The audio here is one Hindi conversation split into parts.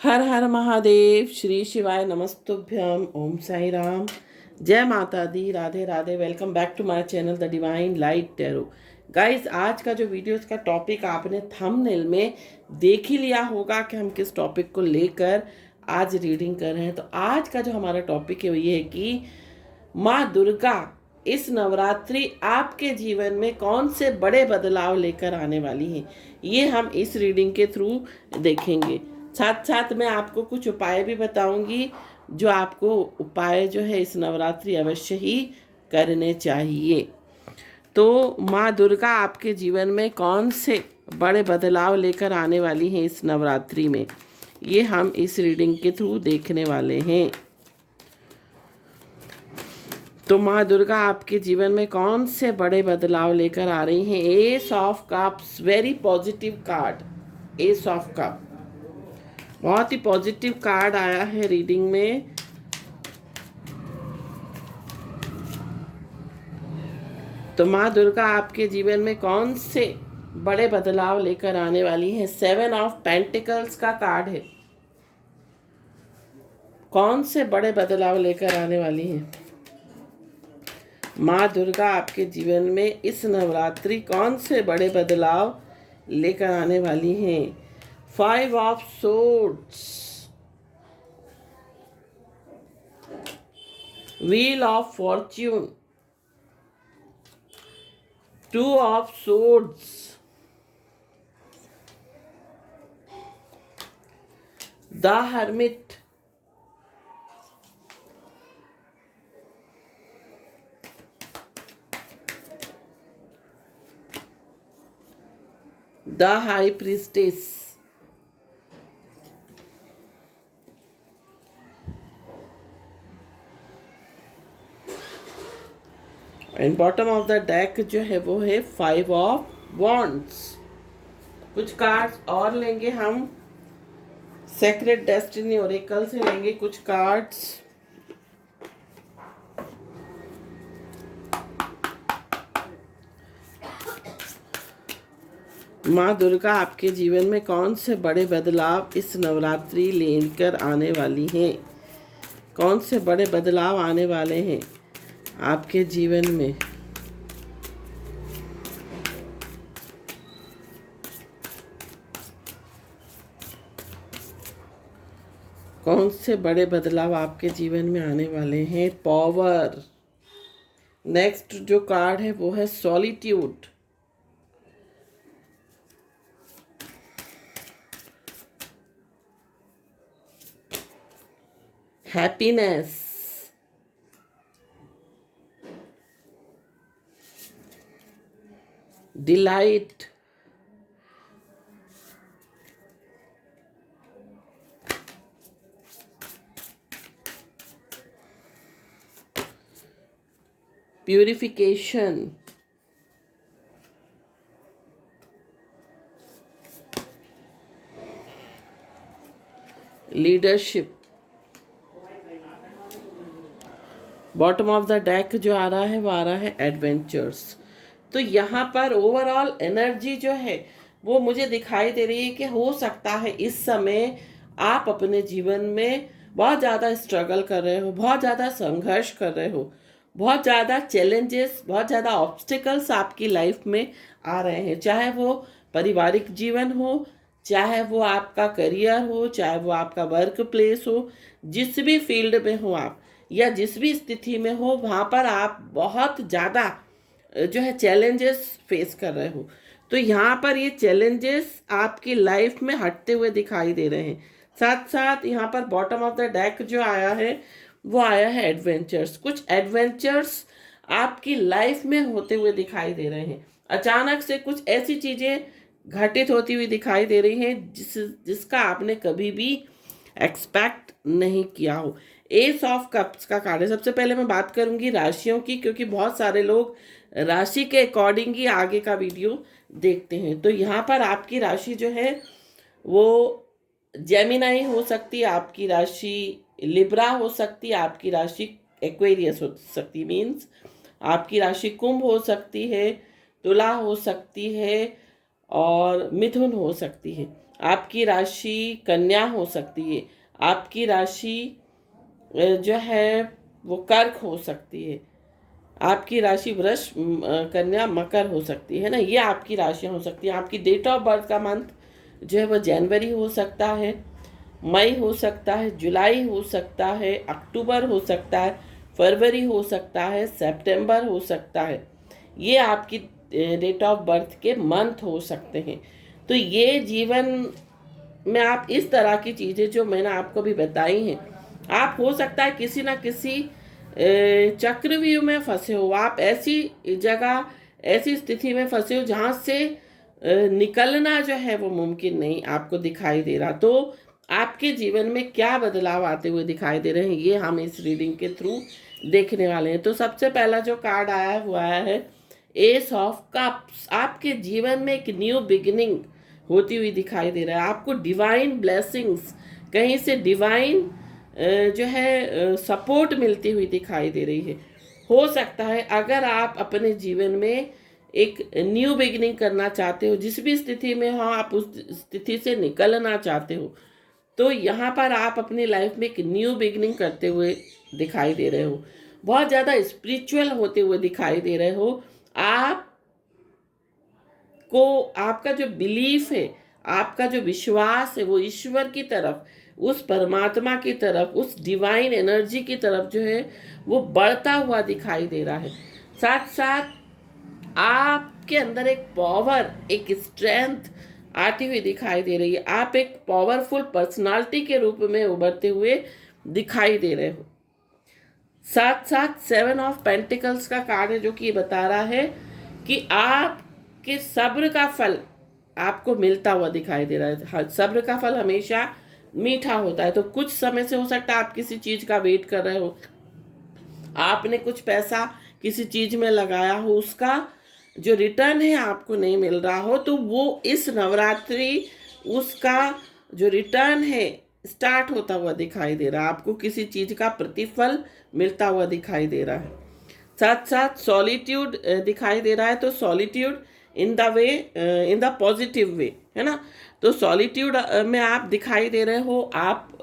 हर हर महादेव, श्री शिवाय नमस्तुभ्यम, ओम साई राम, जय माता दी, Radhe Radhe. Welcome back to my channel the divine light tarot. Guys, आज का जो वीडियो का टॉपिक आपने थंबनेल में देख ही लिया होगा कि हम किस टॉपिक को लेकर आज रीडिंग कर रहे हैं। तो आज का जो हमारा टॉपिक है वो ये है कि माँ दुर्गा इस नवरात्रि आपके जीवन में कौन से बड़े बदलाव लेकर आने वाली हैं, ये हम इस रीडिंग के थ्रू देखेंगे। साथ साथ मैं आपको कुछ उपाय भी बताऊंगी, जो आपको उपाय जो है इस नवरात्रि अवश्य ही करने चाहिए। तो माँ दुर्गा आपके जीवन में कौन से बड़े बदलाव लेकर आने वाली हैं इस नवरात्रि में, ये हम इस रीडिंग के थ्रू देखने वाले हैं। तो माँ दुर्गा आपके जीवन में कौन से बड़े बदलाव लेकर आ रही हैं। S of cups, very positive card. S of cup बहुत ही पॉजिटिव कार्ड आया है रीडिंग में। तो माँ दुर्गा आपके जीवन में कौन से बड़े बदलाव लेकर आने वाली हैं। 7 ऑफ पेंटिकल्स का कार्ड है। कौन से बड़े बदलाव लेकर आने वाली हैं माँ दुर्गा आपके जीवन में इस नवरात्रि, कौन से बड़े बदलाव लेकर आने वाली हैं। 5 of swords, wheel of Fortune, 2 of swords, the hermit, the high priestess, and bottom of the deck जो है वो है 5 ऑफ वॉन्ड्स। कुछ कार्ड्स और लेंगे हम, सेक्रेट डेस्टिनी ओरेकल से लेंगे कुछ कार्ड्स। माँ दुर्गा आपके जीवन में कौन से बड़े बदलाव इस नवरात्रि लेकर आने वाली हैं। कौन से बड़े बदलाव आने वाले हैं आपके जीवन में। कौन से बड़े बदलाव आपके जीवन में आने वाले हैं। पावर। नेक्स्ट जो कार्ड है वो है solitude, happiness, delight, purification, leadership. Bottom of the deck जो आ रहा है वो आ रहा है एडवेंचर्स। तो यहाँ पर ओवरऑल एनर्जी जो है वो मुझे दिखाई दे रही है कि हो सकता है इस समय आप अपने जीवन में बहुत ज़्यादा स्ट्रगल कर रहे हो, बहुत ज़्यादा संघर्ष कर रहे हो, बहुत ज़्यादा चैलेंजेस, बहुत ज़्यादा ऑब्स्टिकल्स आपकी लाइफ में आ रहे हैं। चाहे वो पारिवारिक जीवन हो, चाहे वो आपका करियर हो, चाहे वो आपका वर्क प्लेस हो, जिस भी फील्ड में हो आप, या जिस भी स्थिति में हो, वहाँ पर आप बहुत ज़्यादा जो है चैलेंजेस फेस कर रहे हो। तो यहाँ पर ये चैलेंजेस आपकी लाइफ में हटते हुए दिखाई दे रहे हैं। साथ साथ यहाँ पर बॉटम ऑफ द डेक जो आया है वो आया है एडवेंचर्स। कुछ एडवेंचर्स आपकी लाइफ में होते हुए दिखाई दे रहे हैं। अचानक से कुछ ऐसी चीज़ें घटित होती हुई दिखाई दे रही हैं जिसका आपने कभी भी एक्सपेक्ट नहीं किया हो। एस ऑफ कप्स का कार्ड है। सबसे पहले मैं बात करूंगी राशियों की, क्योंकि बहुत सारे लोग राशि के अकॉर्डिंग ही आगे का वीडियो देखते हैं। तो यहाँ पर आपकी राशि जो है वो जेमिनाई हो सकती है, आपकी राशि लिब्रा हो सकती है, आपकी राशि एक्वेरियस हो सकती, मीन्स आपकी राशि कुंभ हो सकती है, तुला हो सकती है, और मिथुन हो सकती है। आपकी राशि कन्या हो सकती है। आपकी राशि जो है वो कर्क हो सकती है। आपकी राशि वृष कन्या मकर हो सकती है ना, ये आपकी राशियाँ हो सकती हैं। आपकी डेट ऑफ बर्थ का मंथ जो है वो जनवरी हो सकता है, मई हो सकता है, जुलाई हो सकता है, अक्टूबर हो सकता है, फरवरी हो सकता है, सितंबर हो सकता है। ये आपकी डेट ऑफ बर्थ के मंथ हो सकते हैं। तो ये जीवन में आप इस तरह की चीज़ें जो मैंने आपको भी बताई हैं, आप हो सकता है किसी ना किसी चक्रव्यूह में फंसे हो, आप ऐसी जगह ऐसी स्थिति में फंसे हो जहाँ से निकलना जो है वो मुमकिन नहीं आपको दिखाई दे रहा। तो आपके जीवन में क्या बदलाव आते हुए दिखाई दे रहे हैं, ये हम इस रीडिंग के थ्रू देखने वाले हैं। तो सबसे पहला जो कार्ड आया हुआ है एस ऑफ कप्स। आपके जीवन में एक न्यू बिगिनिंग होती हुई दिखाई दे रहा है। आपको डिवाइन ब्लेसिंग्स, कहीं से डिवाइन जो है सपोर्ट मिलती हुई दिखाई दे रही है। हो सकता है अगर आप अपने जीवन में एक न्यू बिगिनिंग करना चाहते हो, जिस भी स्थिति में हो आप उस स्थिति से निकलना चाहते हो, तो यहाँ पर आप अपनी लाइफ में एक न्यू बिगिनिंग करते हुए दिखाई दे रहे हो। बहुत ज़्यादा स्पिरिचुअल होते हुए दिखाई दे रहे हो। आप को आपका जो बिलीफ है, आपका जो विश्वास है वो ईश्वर की तरफ, उस परमात्मा की तरफ, उस डिवाइन एनर्जी की तरफ जो है वो बढ़ता हुआ दिखाई दे रहा है। साथ साथ आपके अंदर एक पावर, एक स्ट्रेंथ आती हुई दिखाई दे रही है। आप एक पावरफुल पर्सनालिटी के रूप में उभरते हुए दिखाई दे रहे हो। साथ साथ 7 ऑफ पेंटिकल्स का कार्ड है जो कि ये बता रहा है कि आपके सब्र का फल आपको मिलता हुआ दिखाई दे रहा है। सब्र का फल हमेशा मीठा होता है। तो कुछ समय से हो सकता है आप किसी चीज का वेट कर रहे हो, आपने कुछ पैसा किसी चीज में लगाया हो, उसका जो रिटर्न है आपको नहीं मिल रहा हो, तो वो इस नवरात्रि उसका जो रिटर्न है स्टार्ट होता हुआ दिखाई दे रहा है। आपको किसी चीज का प्रतिफल मिलता हुआ दिखाई दे रहा है। साथ साथ सॉलिट्यूड दिखाई दे रहा है। तो solitude in the way, in the positive way, है ना। तो सॉलिट्यूड में आप दिखाई दे रहे हो। आप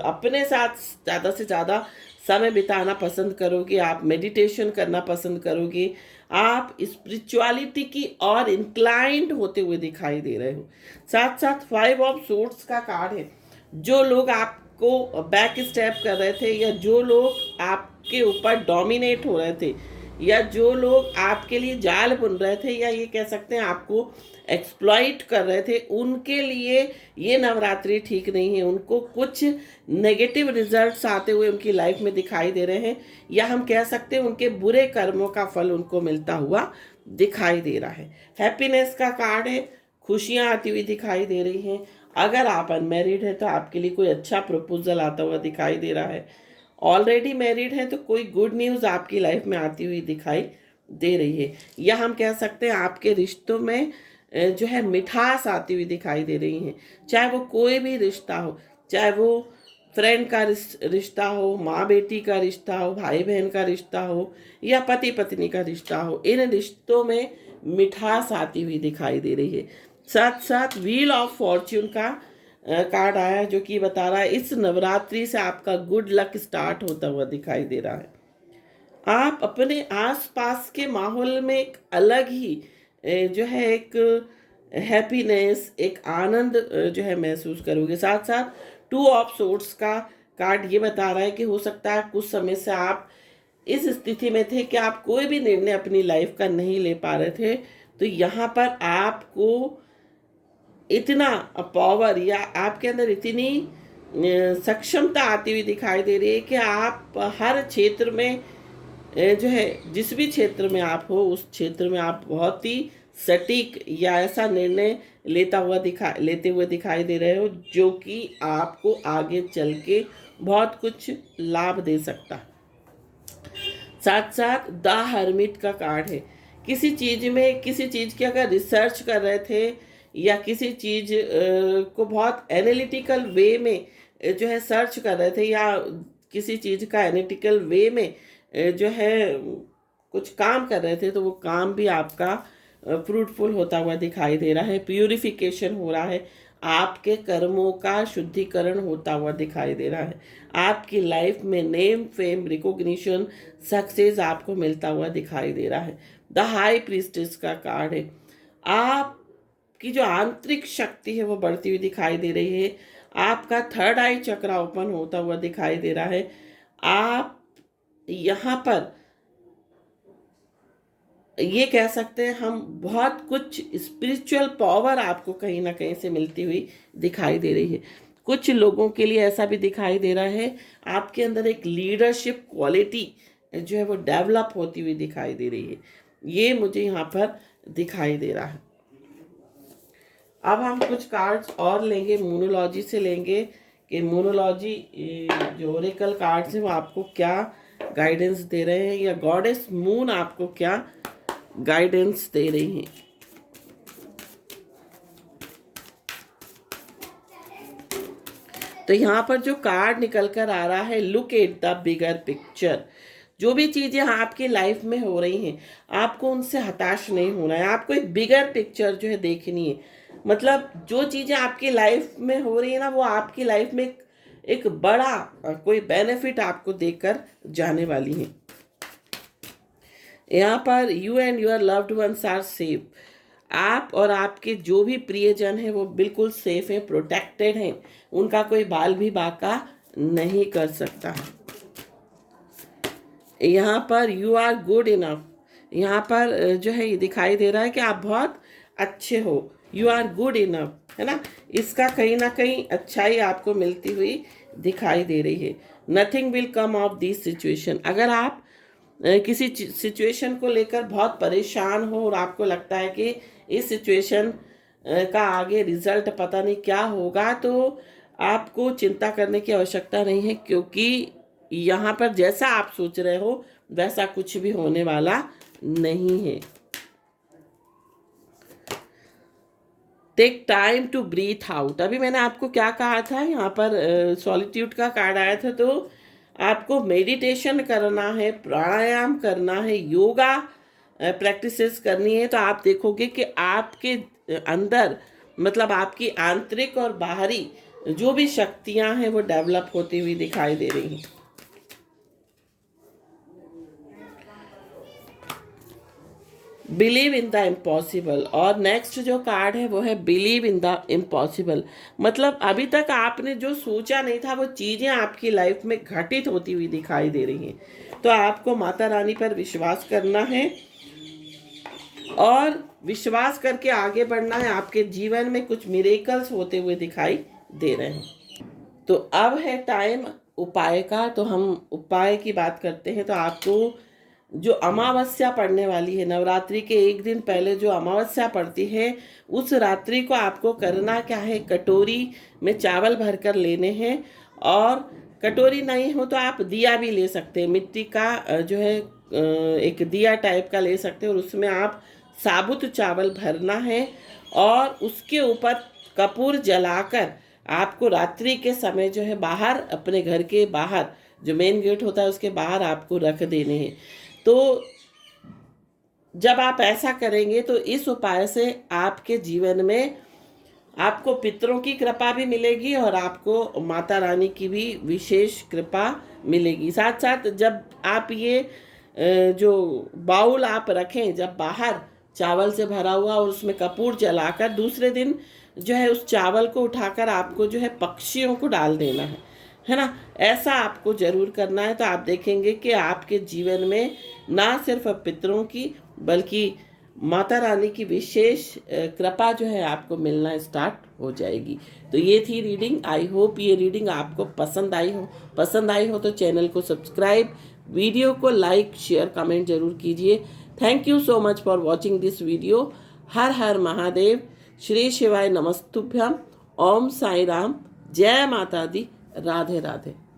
अपने साथ ज़्यादा से ज़्यादा समय बिताना पसंद करोगे, आप मेडिटेशन करना पसंद करोगे, आप स्पिरिचुअलिटी की और इंक्लाइंड होते हुए दिखाई दे रहे हो। साथ साथ 5 ऑफ सोर्ड्स का कार्ड है। जो लोग आपको बैक स्टेप कर रहे थे, या जो लोग आपके ऊपर डोमिनेट हो रहे थे, या जो लोग आपके लिए जाल बुन रहे थे, या ये कह सकते हैं आपको एक्सप्लॉइट कर रहे थे, उनके लिए ये नवरात्रि ठीक नहीं है। उनको कुछ नेगेटिव रिजल्ट्स आते हुए उनकी लाइफ में दिखाई दे रहे हैं, या हम कह सकते हैं उनके बुरे कर्मों का फल उनको मिलता हुआ दिखाई दे रहा है। हैप्पीनेस का कार्ड है। खुशियाँ आती हुई दिखाई दे रही हैं। अगर आप अनमैरिड हैं तो आपके लिए कोई अच्छा प्रपोजल आता हुआ दिखाई दे रहा है। ऑलरेडी मैरिड है तो कोई गुड न्यूज़ आपकी लाइफ में आती हुई दिखाई दे रही है। या हम कह सकते हैं आपके रिश्तों में जो है मिठास आती हुई दिखाई दे रही है। चाहे वो कोई भी रिश्ता हो, चाहे वो फ्रेंड का रिश्ता हो, माँ बेटी का रिश्ता हो, भाई बहन का रिश्ता हो, या पति पत्नी का रिश्ता हो, इन रिश्तों में मिठास आती हुई दिखाई दे रही है। साथ साथ व्हील ऑफ फॉर्च्यून का कार्ड आया जो कि बता रहा है इस नवरात्रि से आपका गुड लक स्टार्ट होता हुआ दिखाई दे रहा है। आप अपने आसपास के माहौल में एक अलग ही जो है एक हैप्पीनेस, एक आनंद जो है महसूस करोगे। साथ साथ 2 ऑफ सोर्ड्स का कार्ड ये बता रहा है कि हो सकता है कुछ समय से आप इस स्थिति में थे कि आप कोई भी निर्णय अपनी लाइफ का नहीं ले पा रहे थे। तो यहाँ पर आपको इतना पावर, या आपके अंदर इतनी सक्षमता आती हुई दिखाई दे रही है कि आप हर क्षेत्र में जो है, जिस भी क्षेत्र में आप हो उस क्षेत्र में आप बहुत ही सटीक या ऐसा निर्णय लेते हुए दिखाई दे रहे हो जो कि आपको आगे चल के बहुत कुछ लाभ दे सकता है। साथ साथ द हर्मिट का कार्ड है। किसी चीज़ की अगर रिसर्च कर रहे थे, या किसी चीज़ को बहुत एनालिटिकल वे में जो है सर्च कर रहे थे, या किसी चीज़ का एनालिटिकल वे में जो है कुछ काम कर रहे थे, तो वो काम भी आपका फ्रूटफुल होता हुआ दिखाई दे रहा है, प्यूरिफिकेशन हो रहा है, आपके कर्मों का शुद्धिकरण होता हुआ दिखाई दे रहा है, आपकी लाइफ में नेम फेम रिकॉग्निशन सक्सेस आपको मिलता हुआ दिखाई दे रहा है। द हाई प्रीस्टेस का कार्ड है, आपकी जो आंतरिक शक्ति है वो बढ़ती हुई दिखाई दे रही है, आपका थर्ड आई चक्र ओपन होता हुआ दिखाई दे रहा है, आप यहाँ पर ये कह सकते हैं हम बहुत कुछ स्पिरिचुअल पावर आपको कहीं ना कहीं से मिलती हुई दिखाई दे रही है। कुछ लोगों के लिए ऐसा भी दिखाई दे रहा है, आपके अंदर एक लीडरशिप क्वालिटी जो है वो डेवलप होती हुई दिखाई दे रही है, ये मुझे यहाँ पर दिखाई दे रहा है। अब हम कुछ कार्ड्स और लेंगे, मूनोलॉजी से लेंगे कि मूनोलॉजी जो ओरेकल कार्ड्स हैं वो आपको क्या गाइडेंस दे रहे हैं, या गॉडेस मून आपको क्या गाइडेंस दे रही हैं। तो यहाँ पर जो कार्ड निकल कर आ रहा है, look at the bigger picture. जो भी चीज़ें आपकी लाइफ में हो रही हैं, आपको उनसे हताश नहीं होना है, आपको एक बिगर पिक्चर जो है देखनी है। मतलब जो चीज़ें आपकी लाइफ में हो रही है ना, वो आपकी लाइफ में एक बड़ा कोई बेनिफिट आपको देकर जाने वाली हैं। यहाँ पर you and your loved ones are safe, आप और आपके जो भी प्रियजन हैं वो बिल्कुल सेफ हैं, प्रोटेक्टेड हैं, उनका कोई बाल भी बाका नहीं कर सकता। यहाँ पर यू आर गुड इनफ, यहाँ पर जो है ये दिखाई दे रहा है कि आप बहुत अच्छे हो, यू आर गुड इनफ, है ना, इसका कहीं ना कहीं अच्छाई आपको मिलती हुई दिखाई दे रही है। Nothing will come of this situation, अगर आप किसी सिचुएशन को लेकर बहुत परेशान हो और आपको लगता है कि इस सिचुएशन का आगे रिजल्ट पता नहीं क्या होगा, तो आपको चिंता करने की आवश्यकता नहीं है, क्योंकि यहाँ पर जैसा आप सोच रहे हो वैसा कुछ भी होने वाला नहीं है। Take time to breathe out, अभी मैंने आपको क्या कहा था, यहाँ पर सॉलिट्यूड का कार्ड आया था, तो आपको मेडिटेशन करना है, प्राणायाम करना है, योगा प्रैक्टिसेस करनी है, तो आप देखोगे कि आपके अंदर मतलब आपकी आंतरिक और बाहरी जो भी शक्तियां हैं वो डेवलप होती हुई दिखाई दे रही हैं। बिलीव इन द इम्पॉसिबल, और नेक्स्ट जो कार्ड है वो है बिलीव इन द इम्पॉसिबल। मतलब अभी तक आपने जो सोचा नहीं था वो चीज़ें आपकी लाइफ में घटित होती हुई दिखाई दे रही हैं, तो आपको माता रानी पर विश्वास करना है और विश्वास करके आगे बढ़ना है। आपके जीवन में कुछ मिरेकल्स होते हुए दिखाई दे रहे हैं। तो अब है टाइम उपाय का, तो हम उपाय की बात करते हैं। तो आपको जो अमावस्या पड़ने वाली है, नवरात्रि के एक दिन पहले जो अमावस्या पड़ती है, उस रात्रि को आपको करना क्या है, कटोरी में चावल भरकर लेने हैं, और कटोरी नहीं हो तो आप दिया भी ले सकते हैं, मिट्टी का जो है एक दिया टाइप का ले सकते हैं, और उसमें आप साबुत चावल भरना है, और उसके ऊपर कपूर जलाकर आपको रात्रि के समय जो है बाहर, अपने घर के बाहर जो मेन गेट होता है उसके बाहर आपको रख देने हैं। तो जब आप ऐसा करेंगे तो इस उपाय से आपके जीवन में आपको पितरों की कृपा भी मिलेगी और आपको माता रानी की भी विशेष कृपा मिलेगी। साथ साथ जब आप ये जो बाउल आप रखें जब बाहर चावल से भरा हुआ, और उसमें कपूर जलाकर दूसरे दिन जो है उस चावल को उठाकर आपको जो है पक्षियों को डाल देना है ना, ऐसा आपको जरूर करना है। तो आप देखेंगे कि आपके जीवन में ना सिर्फ पितरों की बल्कि माता रानी की विशेष कृपा जो है आपको मिलना स्टार्ट हो जाएगी। तो ये थी रीडिंग। आई होप ये रीडिंग आपको पसंद आई हो तो चैनल को सब्सक्राइब, वीडियो को लाइक शेयर कमेंट जरूर कीजिए। Thank you so much for watching this video. हर हर महादेव, श्री शिवाय नमस्तुभ्यम, ओम साई राम, जय माता दी, राधे राधे।